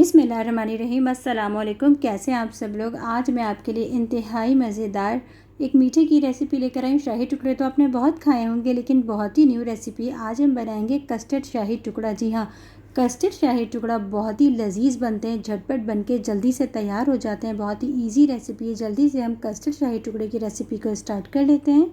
बिस्मिल्लाहिर्रहमानिर्रहीम। अस्सलाम वालेकुम। कैसे हैं आप सब लोग। आज मैं आपके लिए इंतहाई मज़ेदार एक मीठे की रेसिपी लेकर आई हूँ। शाही टुकड़े तो आपने बहुत खाए होंगे, लेकिन बहुत ही न्यू रेसिपी। आज हम बनाएंगे कस्टर्ड शाही टुकड़ा। जी हाँ, कस्टर्ड शाही टुकड़ा बहुत ही लजीज बनते हैं, झटपट बनके जल्दी से तैयार हो जाते हैं। बहुत ही ईजी रेसिपी है। जल्दी से हम कस्टर्ड शाही टुकड़े की रेसिपी को स्टार्ट कर लेते हैं।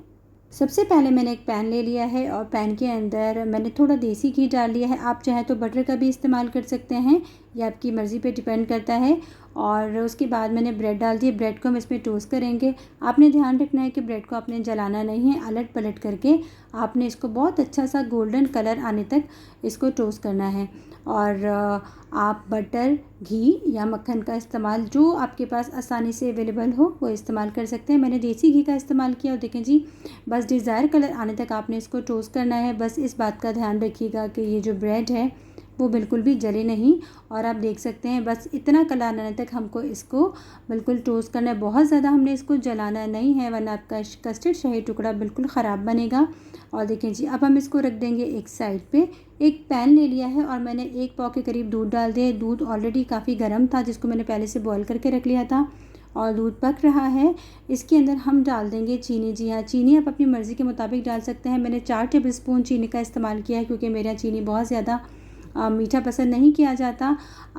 सबसे पहले मैंने एक पैन ले लिया है और पैन के अंदर मैंने थोड़ा देसी घी डाल लिया है। आप चाहें तो बटर का भी इस्तेमाल कर सकते हैं, ये आपकी मर्ज़ी पे डिपेंड करता है। और उसके बाद मैंने ब्रेड डाल दी। ब्रेड को हम इसमें टोस्ट करेंगे। आपने ध्यान रखना है कि ब्रेड को आपने जलाना नहीं है, अलट पलट करके आपने इसको बहुत अच्छा सा गोल्डन कलर आने तक इसको टोस्ट करना है। और आप बटर, घी या मक्खन का इस्तेमाल जो आपके पास आसानी से अवेलेबल हो वो इस्तेमाल कर सकते हैं। मैंने देसी घी का इस्तेमाल किया। और देखें जी, बस डिज़ायर कलर आने तक आपने इसको टोस्ट करना है। बस इस बात का ध्यान रखिएगा कि ये जो ब्रेड है वो बिल्कुल भी जले नहीं। और आप देख सकते हैं बस इतना कलर आने तक हमको इसको बिल्कुल टोस्ट करना है। बहुत ज़्यादा हमने इसको जलाना नहीं है, वरना आपका कस्टर्ड शाही टुकड़ा बिल्कुल ख़राब बनेगा। और देखें जी, अब हम इसको रख देंगे एक साइड पे। एक पैन ले लिया है और मैंने 1 पाव के करीब दूध डाल दिया। दूध ऑलरेडी काफ़ी गर्म था, जिसको मैंने पहले से बॉईल करके रख लिया था और दूध पक रहा है। इसके अंदर हम डाल देंगे चीनी। जी हाँ, चीनी आप अपनी मर्ज़ी के मुताबिक डाल सकते हैं। मैंने 4 टेबल स्पून चीनी का इस्तेमाल किया है, क्योंकि मेरे यहाँ चीनी बहुत ज़्यादा मीठा पसंद नहीं किया जाता।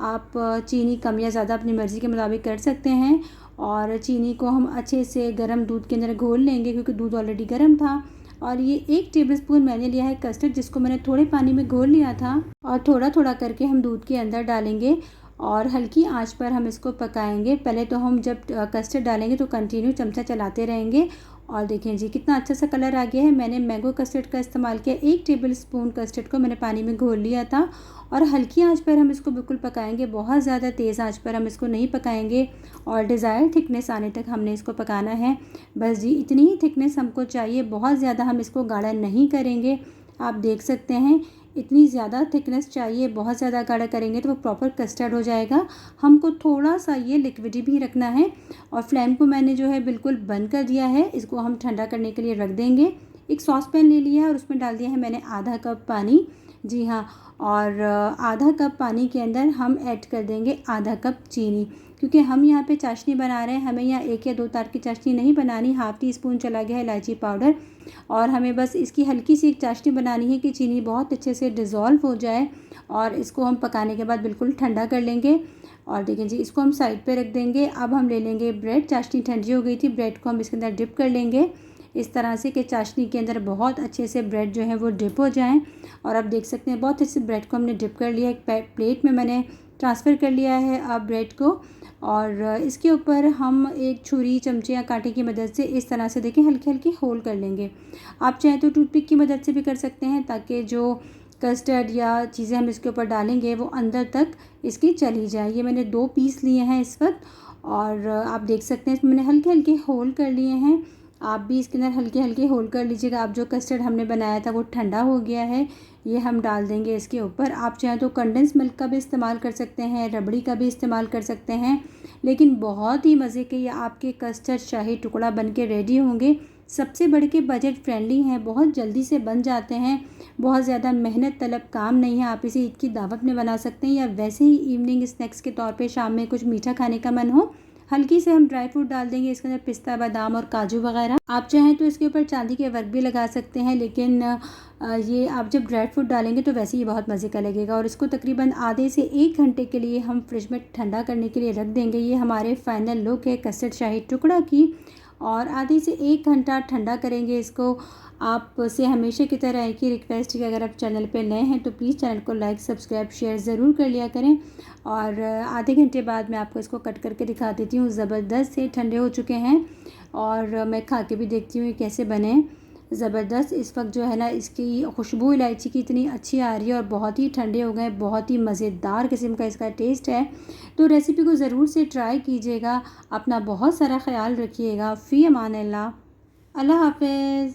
आप चीनी कम या ज़्यादा अपनी मर्ज़ी के मुताबिक कर सकते हैं। और चीनी को हम अच्छे से गर्म दूध के अंदर घोल लेंगे, क्योंकि दूध ऑलरेडी गर्म था। और ये 1 टेबल स्पून मैंने लिया है कस्टर्ड, जिसको मैंने थोड़े पानी में घोल लिया था। और थोड़ा थोड़ा करके हम दूध के अंदर डालेंगे और हल्की आंच पर हम इसको पकाएंगे। पहले तो हम जब कस्टर्ड डालेंगे तो कंटिन्यू चमचा चलाते रहेंगे। और देखें जी, कितना अच्छा सा कलर आ गया है। मैंने मैंगो कस्टर्ड का इस्तेमाल किया। 1 टेबल स्पून कस्टर्ड को मैंने पानी में घोल लिया था। और हल्की आंच पर हम इसको बिल्कुल पकाएंगे, बहुत ज़्यादा तेज़ आंच पर हम इसको नहीं पकाएंगे। और डिज़ायर थिकनेस आने तक हमने इसको पकाना है। बस जी, इतनी ही थिकनेस हमको चाहिए, बहुत ज़्यादा हम इसको गाढ़ा नहीं करेंगे। आप देख सकते हैं इतनी ज़्यादा थिकनेस चाहिए। बहुत ज़्यादा गाढ़ा करेंगे तो वो प्रॉपर कस्टर्ड हो जाएगा। हमको थोड़ा सा ये लिक्विडी भी रखना है। और फ्लेम को मैंने जो है बिल्कुल बंद कर दिया है। इसको हम ठंडा करने के लिए रख देंगे। एक सॉस पैन ले लिया है और उसमें डाल दिया है मैंने आधा कप पानी। जी हाँ, और आधा कप पानी के अंदर हम ऐड कर देंगे आधा कप चीनी, क्योंकि हम यहाँ पे चाशनी बना रहे हैं। हमें यहाँ 1 या 2 तार की चाशनी नहीं बनानी। हाफ़ टी स्पून चला गया है इलायची पाउडर। और हमें बस इसकी हल्की सी एक चाशनी बनानी है कि चीनी बहुत अच्छे से डिज़ोल्व हो जाए। और इसको हम पकाने के बाद बिल्कुल ठंडा कर लेंगे। और देखिए जी, इसको हम साइड पे रख देंगे। अब हम ले लेंगे ब्रेड। चाशनी ठंडी हो गई थी, ब्रेड को हम इसके अंदर डिप कर लेंगे इस तरह से कि चाशनी के अंदर बहुत अच्छे से ब्रेड जो है वो डिप हो जाएं। और आप देख सकते हैं बहुत अच्छे से ब्रेड को हमने डिप कर लिया। एक प्लेट में मैंने ट्रांसफ़र कर लिया है अब ब्रेड को। और इसके ऊपर हम एक छुरी, चमचे या कांटे की मदद से इस तरह से देखें हल्के हल्के होल कर लेंगे। आप चाहें तो टूथपिक की मदद से भी कर सकते हैं, ताकि जो कस्टर्ड या चीज़ें हम इसके ऊपर डालेंगे वो अंदर तक इसकी चली जाए। ये मैंने 2 पीस लिए हैं इस वक्त। और आप देख सकते हैं इसमें मैंने हल्के हल्के होल कर लिए हैं। आप भी इसके अंदर हल्के हल्के होल कर लीजिएगा। अब जो कस्टर्ड हमने बनाया था वो ठंडा हो गया है, ये हम डाल देंगे इसके ऊपर। आप चाहें तो कंडेंस मिल्क का भी इस्तेमाल कर सकते हैं, रबड़ी का भी इस्तेमाल कर सकते हैं। लेकिन बहुत ही मज़े के ये आपके कस्टर्ड शाही टुकड़ा बन के रेडी होंगे। सबसे बढ़ के बजट फ्रेंडली हैं, बहुत जल्दी से बन जाते हैं। बहुत ज़्यादा मेहनत तलब काम नहीं है। आप इसे ईद की दावत में बना सकते हैं, या वैसे ही इवनिंग स्नैक्स के तौर पे शाम में कुछ मीठा खाने का मन हो। हल्की से हम ड्राई फ्रूट डाल देंगे इसके अंदर, पिस्ता, बादाम और काजू वगैरह। आप चाहें तो इसके ऊपर चांदी के वर्क भी लगा सकते हैं, लेकिन ये आप जब ड्राई फ्रूट डालेंगे तो वैसे ही बहुत मज़े का लगेगा। और इसको तकरीबन आधे से 1 घंटे के लिए हम फ्रिज में ठंडा करने के लिए रख देंगे। ये हमारे फाइनल लुक है कस्टर्ड शाही टुकड़ा की। और आधे से 1 घंटा ठंडा करेंगे इसको। आपसे हमेशा की तरह एक ही रिक्वेस्ट है कि अगर आप चैनल पे नए हैं तो प्लीज़ चैनल को लाइक, सब्सक्राइब, शेयर ज़रूर कर लिया करें। और आधे घंटे बाद मैं आपको इसको कट करके दिखा देती हूँ। ज़बरदस्त से ठंडे हो चुके हैं और मैं खा के भी देखती हूँ ये कैसे बने। ज़बरदस्त इस वक्त जो है ना, इसकी खुशबू इलायची की इतनी अच्छी आ रही है और बहुत ही ठंडे हो गए। बहुत ही मज़ेदार किस्म का इसका टेस्ट है। तो रेसिपी को ज़रूर से ट्राई कीजिएगा। अपना बहुत सारा ख्याल रखिएगा। फ़ी अमान अल्लाह। अल्लाह हाफ़िज़।